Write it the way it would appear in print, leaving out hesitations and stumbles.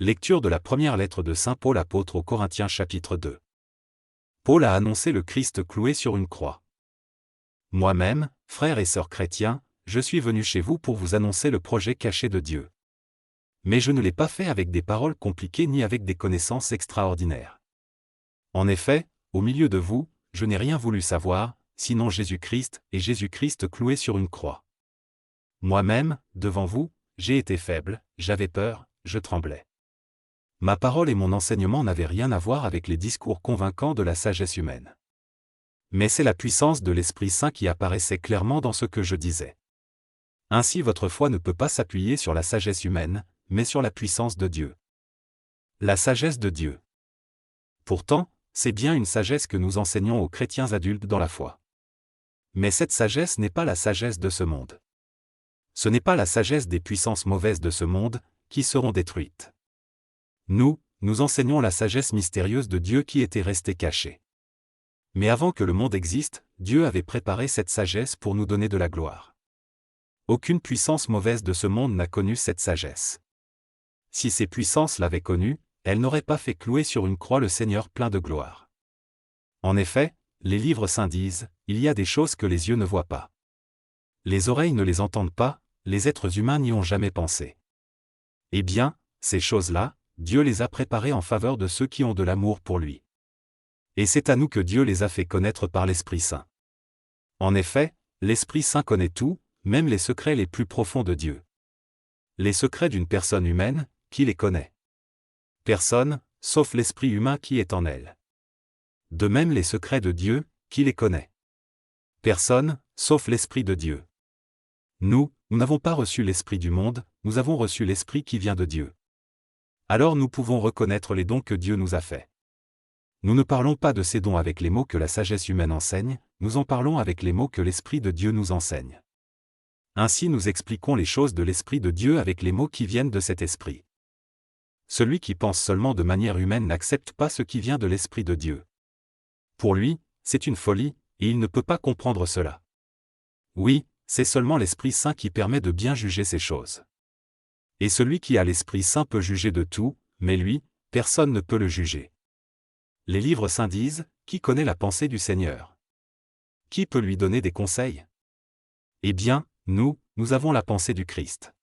Lecture de la première lettre de Saint Paul apôtre aux Corinthiens chapitre 2. Paul a annoncé le Christ cloué sur une croix. Moi-même, frères et sœurs chrétiens, je suis venu chez vous pour vous annoncer le projet caché de Dieu. Mais je ne l'ai pas fait avec des paroles compliquées ni avec des connaissances extraordinaires. En effet, au milieu de vous, je n'ai rien voulu savoir, sinon Jésus-Christ et Jésus-Christ cloué sur une croix. Moi-même, devant vous, j'ai été faible, j'avais peur, je tremblais. Ma parole et mon enseignement n'avaient rien à voir avec les discours convaincants de la sagesse humaine. Mais c'est la puissance de l'Esprit Saint qui apparaissait clairement dans ce que je disais. Ainsi votre foi ne peut pas s'appuyer sur la sagesse humaine, mais sur la puissance de Dieu. La sagesse de Dieu. Pourtant, c'est bien une sagesse que nous enseignons aux chrétiens adultes dans la foi. Mais cette sagesse n'est pas la sagesse de ce monde. Ce n'est pas la sagesse des puissances mauvaises de ce monde, qui seront détruites. Nous enseignons la sagesse mystérieuse de Dieu qui était restée cachée. Mais avant que le monde existe, Dieu avait préparé cette sagesse pour nous donner de la gloire. Aucune puissance mauvaise de ce monde n'a connu cette sagesse. Si ces puissances l'avaient connue, elles n'auraient pas fait clouer sur une croix le Seigneur plein de gloire. En effet, les livres saints disent, il y a des choses que les yeux ne voient pas. Les oreilles ne les entendent pas, les êtres humains n'y ont jamais pensé. Eh bien, ces choses-là, Dieu les a préparées en faveur de ceux qui ont de l'amour pour lui. Et c'est à nous que Dieu les a fait connaître par l'Esprit Saint. En effet, l'Esprit Saint connaît tout, même les secrets les plus profonds de Dieu. Les secrets d'une personne humaine, qui les connaît? Personne, sauf l'esprit humain qui est en elle. De même les secrets de Dieu, qui les connaît? Personne, sauf l'Esprit de Dieu. Nous n'avons pas reçu l'Esprit du monde, nous avons reçu l'Esprit qui vient de Dieu. Alors nous pouvons reconnaître les dons que Dieu nous a faits. Nous ne parlons pas de ces dons avec les mots que la sagesse humaine enseigne, nous en parlons avec les mots que l'Esprit de Dieu nous enseigne. Ainsi nous expliquons les choses de l'Esprit de Dieu avec les mots qui viennent de cet Esprit. Celui qui pense seulement de manière humaine n'accepte pas ce qui vient de l'Esprit de Dieu. Pour lui, c'est une folie, et il ne peut pas comprendre cela. Oui, c'est seulement l'Esprit Saint qui permet de bien juger ces choses. Et celui qui a l'Esprit Saint peut juger de tout, mais lui, personne ne peut le juger. Les livres saints disent, qui connaît la pensée du Seigneur? Qui peut lui donner des conseils? Eh bien, nous avons la pensée du Christ.